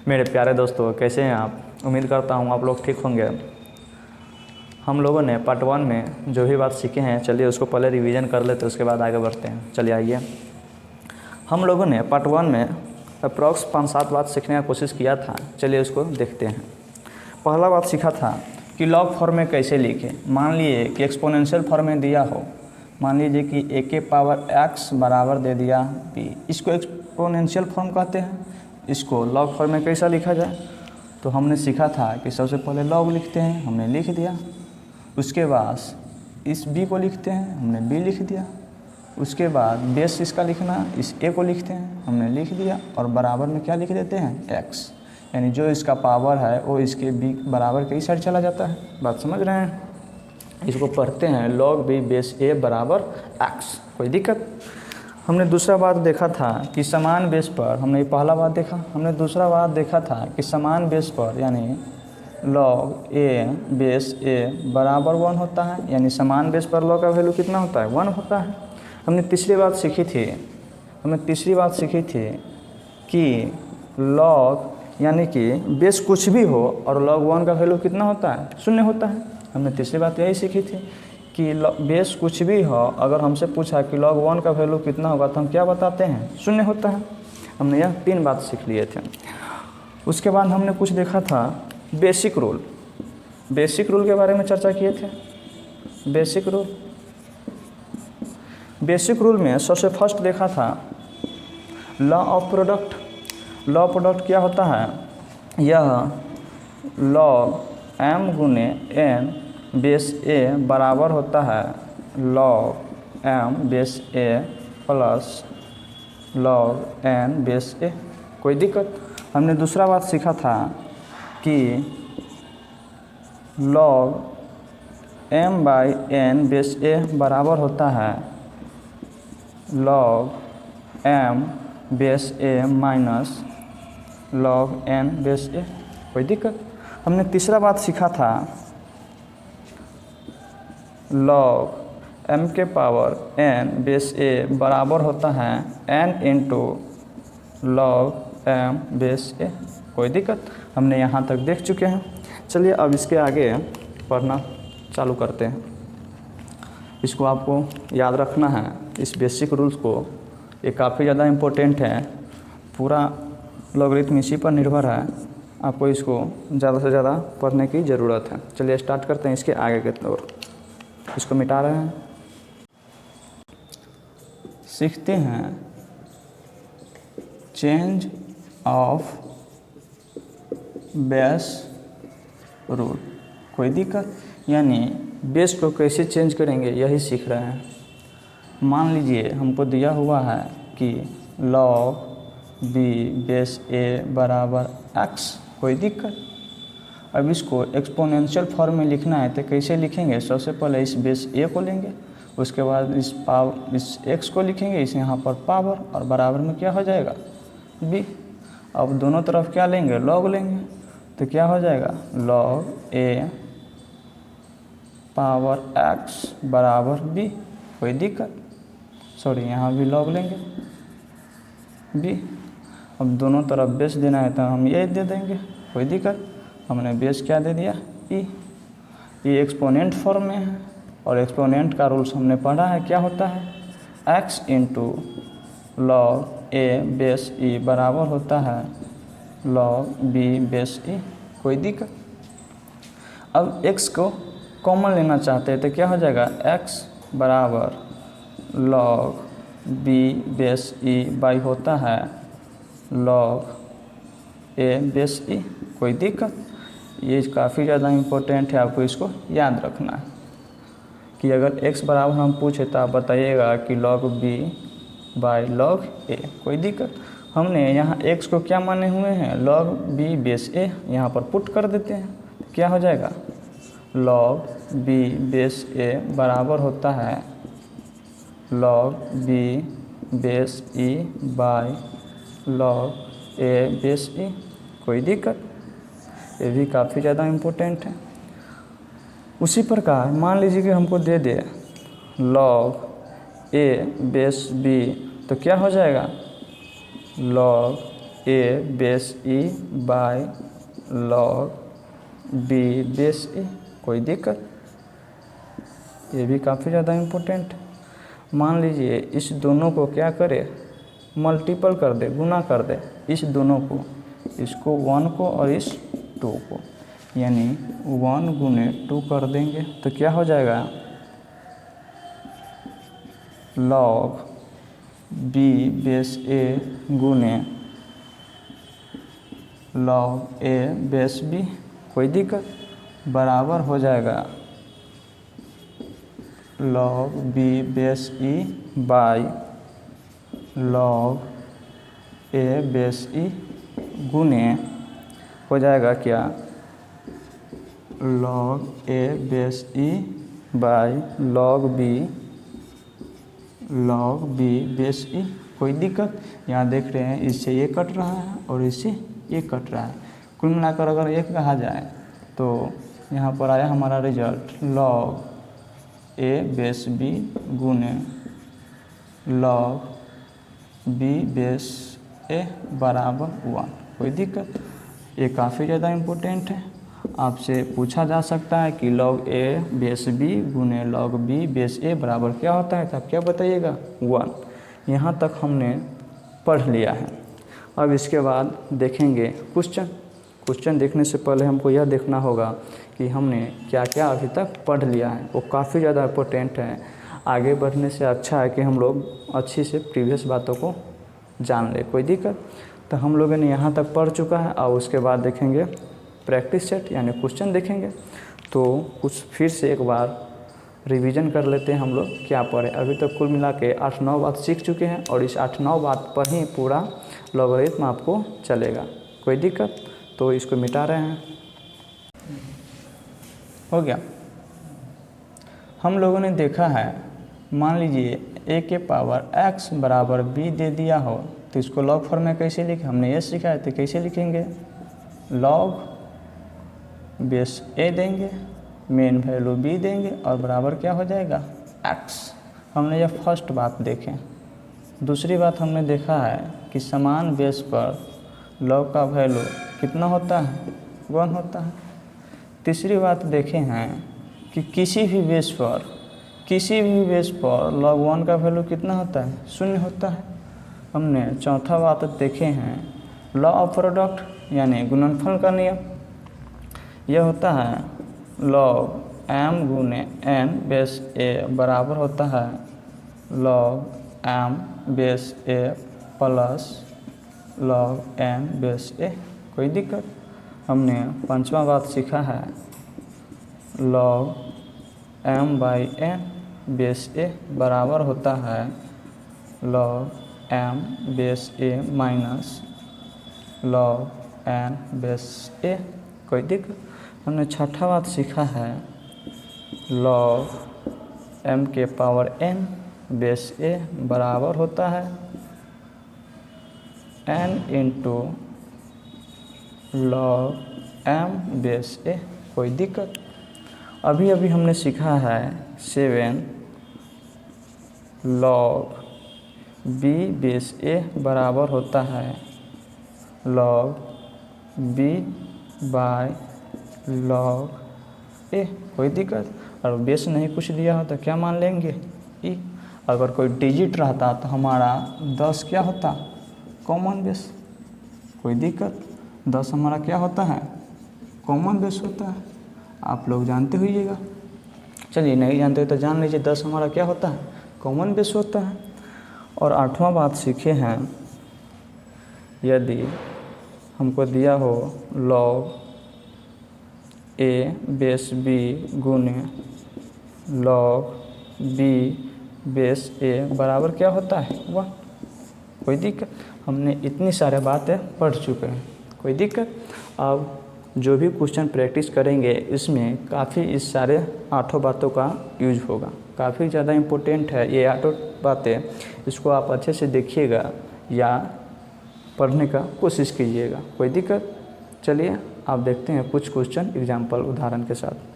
मेरे प्यारे दोस्तों, कैसे हैं आप। उम्मीद करता हूँ आप लोग ठीक होंगे। हम लोगों ने पार्ट 1 में जो भी बात सीखे हैं, चलिए उसको पहले रिवीजन कर लेते, उसके बाद आगे बढ़ते हैं। चलिए आइए। हम लोगों ने पार्ट 1 में अप्रॉक्स 5-7 बात सीखने का कोशिश किया था। चलिए उसको देखते हैं। पहला बात सीखा था कि लॉग फॉर्म में कैसे लिखें। मान लीजिए कि एक्सपोनेंशियल फॉर्म में दिया हो, मान लीजिए कि a के पावर x बराबर दे दिया b, इसको एक्सपोनेंशियल फॉर्म कहते हैं। इसको लॉग फॉर्म में कैसा लिखा जाए, तो हमने सीखा था कि सबसे पहले लॉग लिखते हैं, हमने लिख दिया। उसके बाद इस b को लिखते हैं, हमने b लिख दिया। उसके बाद बेस इसका लिखना, इस a को लिखते हैं, हमने लिख दिया। और बराबर में क्या लिख देते हैं, x, यानी जो इसका पावर है वो इसके b बराबर के इस साइड चला जाता है। बात समझ रहे हैं। इसको पढ़ते हैं लॉग b बेस a बराबर x। कोई दिक्कत। हमने दूसरा बात देखा था कि समान बेस पर, हमने ये पहला बात देखा। हमने दूसरा बात देखा था कि समान बेस पर यानी लॉग a बेस a बराबर 1 होता है, यानी समान बेस पर लॉग का वैल्यू कितना होता है, 1 होता है। हमने तीसरी बात सीखी थी कि लॉग यानी कि बेस कुछ भी हो और लॉग 1 का वैल्यू कितना होता है, 0 होता है। हमने तीसरी बात यही सीखी थी कि बेस कुछ भी हो, अगर हमसे पूछा कि लॉग 1 का वैल्यू कितना होगा तो हम क्या बताते हैं, 0 होता है। हमने यह 3 बात सीख लिए थे। उसके बाद हमने कुछ देखा था बेसिक रूल के बारे में चर्चा किए थे। बेसिक रूल में सबसे फर्स्ट देखा था लॉ ऑफ प्रोडक्ट क्या होता है, यह लॉग m गुने n बेस a बराबर होता है log m base a plus log n base a। कोई दिक्कत। हमने दूसरा बात सीखा था कि log m by n base a बराबर होता है log m base a minus log n base a। कोई दिक्कत। हमने तीसरा बात सीखा था लॉग m के पावर n बेस a बराबर होता है n into log m base a। कोई दिक्कत। हमने यहाँ तक देख चुके हैं। चलिए अब इसके आगे पढ़ना चालू करते हैं। इसको आपको याद रखना है, इस बेसिक रूल्स को। ये काफ़ी ज़्यादा इम्पोर्टेंट है। पूरा लॉगरिथम इसी पर निर्भर है। आपको इसको ज़्यादा से ज़्यादा पढ़ने की ज़रूरत है। चलिए स्टार्ट करते हैं इसके आगे के तौर। इसको मिटा रहे हैं। सीखते हैं चेंज ऑफ बेस रूल। कोई दिक्कत, यानी बेस को कैसे चेंज करेंगे यही सीख रहे हैं। मान लीजिए हमको दिया हुआ है कि लॉग b बेस a बराबर x। कोई दिक्कत। अब इसको एक्सपोनेंशियल फॉर्म में लिखना है तो कैसे लिखेंगे, सबसे पहले इस बेस a को लेंगे, उसके बाद इस x को लिखेंगे, इस यहाँ पर पावर, और बराबर में क्या हो जाएगा, b। अब दोनों तरफ क्या लेंगे, लॉग लेंगे, तो क्या हो जाएगा लॉग a पावर x बराबर b। कोई दिक्कत। सॉरी, यहाँ भी लॉग लेंगे b। अब दोनों तरफ बेस देना है तो हम ये दे देंगे। कोई दिक्कत। हमने बेस क्या दे दिया, e। ये एक्सपोनेंट फॉर्म में है, और एक्सपोनेंट का रूल्स हमने पढ़ा है, क्या होता है, x into log a base e बराबर होता है लॉग b बेस e। कोई दिक्कत। अब x को कॉमन लेना चाहते हैं तो क्या हो जाएगा, x बराबर log b base e by होता है लॉग a बेस e। कोई दिक्कत। ये काफ़ी ज़्यादा इम्पोर्टेंट है, आपको इसको याद रखना है कि अगर x बराबर हम पूछे तो आप बताइएगा कि log b by log a। कोई दिक्कत। हमने यहाँ x को क्या माने हुए हैं, लॉग b बेस a, यहाँ पर पुट कर देते हैं। क्या हो जाएगा, लॉग b बेस a बराबर होता है log b base e by log a base e। कोई दिक्कत। ये भी काफ़ी ज़्यादा इम्पोर्टेंट है। उसी प्रकार मान लीजिए कि हमको दे दे लॉग a बेस b, तो क्या हो जाएगा, log a base e by log b base a. कोई दिक्कत? ये भी काफ़ी ज़्यादा इम्पोर्टेंट है। मान लीजिए इस दोनों को क्या करे, मल्टीपल कर दे, गुना कर दे, इस दोनों को, इसको 1 को और इस 2 को, यानी 1 गुने 2 कर देंगे तो क्या हो जाएगा, लॉग बी बेस ए गुने लॉग ए बेस बी। कोई दिक्कत? बराबर हो जाएगा log b base e by log a base e गुने हो जाएगा क्या, log a base e by log b base e. कोई दिक्कत? यहाँ देख रहे हैं इससे ये कट रहा है और इससे ये कट रहा है, कुल मिलाकर अगर एक कहा जाए तो यहाँ पर आया हमारा result log a base B गुने लॉग बी बेस ए बराबर 1। कोई दिक्कत? ये काफ़ी ज़्यादा इम्पोर्टेंट है। आपसे पूछा जा सकता है कि लॉग ए बेस बी गुने लॉग बी बेस ए बराबर क्या होता है, तो आप क्या बताइएगा, 1। यहाँ तक हमने पढ़ लिया है। अब इसके बाद देखेंगे क्वेश्चन देखने से पहले हमको यह देखना होगा कि हमने क्या क्या अभी तक पढ़ लिया है, वो काफ़ी ज़्यादा इम्पोर्टेंट है। आगे बढ़ने से अच्छा है कि हम लोग अच्छी से प्रीवियस बातों को जान ले। कोई दिक्कत? तो हम लोगों ने यहाँ तक पढ़ चुका है और उसके बाद देखेंगे प्रैक्टिस सेट यानी क्वेश्चन देखेंगे। तो कुछ फिर से एक बार रिवीजन कर लेते हैं हम लोग क्या पढ़े। अभी तक कुल मिला के 8-9 बात सीख चुके हैं और इस 8-9 बात पर ही पूरा लॉगरिथम आपको चलेगा। कोई दिक्कत? तो इसको मिटा रहे हैं। हो गया। हम लोगों ने देखा है, मान लीजिए a के पावर x बराबर b दे दिया हो तो इसको लॉग फॉर्म में कैसे लिखें, हमने ये सीखा है। तो कैसे लिखेंगे, लॉग बेस a देंगे, मेन वैल्यू b देंगे और बराबर क्या हो जाएगा, x। हमने यह फर्स्ट बात देखें। दूसरी बात हमने देखा है कि समान बेस पर लॉग का वैल्यू कितना होता है, 1 होता है। तीसरी बात देखे हैं कि किसी भी बेस पर लॉग 1 का वैल्यू कितना होता है, 0 होता है। हमने चौथा बात देखे हैं लॉ ऑफ प्रोडक्ट यानी गुणनफल का नियम। यह होता है लॉग m गुने n बेस a बराबर होता है log m base a plus log n base a। कोई दिक्कत? हमने पांचवा बात सीखा है log m by n base a बराबर होता है log m base a minus log n base a। कोई दिक्कत? हमने छठा बात सीखा है लॉग m के पावर n बेस a बराबर होता है n into log m base a। कोई दिक्कत? अभी हमने सीखा है 7 लॉग b बेस a बराबर होता है log b by log a। कोई दिक्कत? और बेस नहीं कुछ दिया हो तो क्या मान लेंगे, e। अगर कोई डिजिट रहता तो हमारा 10 क्या होता, कॉमन बेस। कोई दिक्कत? 10 हमारा क्या होता है, कॉमन बेस होता है। आप लोग जानते होइएगा। चलिए नहीं जानते हो तो जान लीजिए, 10 हमारा क्या होता है, कॉमन बेस होता है। और आठवां बात सीखे हैं, यदि हमको दिया हो लॉग a बेस b गुने लॉग b बेस a बराबर क्या होता है, 1। कोई दिक्कत? हमने इतनी सारे बातें पढ़ चुके हैं। कोई दिक्कत? अब जो भी क्वेश्चन प्रैक्टिस करेंगे इसमें काफ़ी इस सारे 8 बातों का यूज होगा। काफ़ी ज़्यादा इम्पोर्टेंट है ये 8 बातें। इसको आप अच्छे से देखिएगा या पढ़ने का कोशिश कीजिएगा। कोई दिक्कत? चलिए आप देखते हैं कुछ क्वेश्चन एग्जाम्पल उदाहरण के साथ।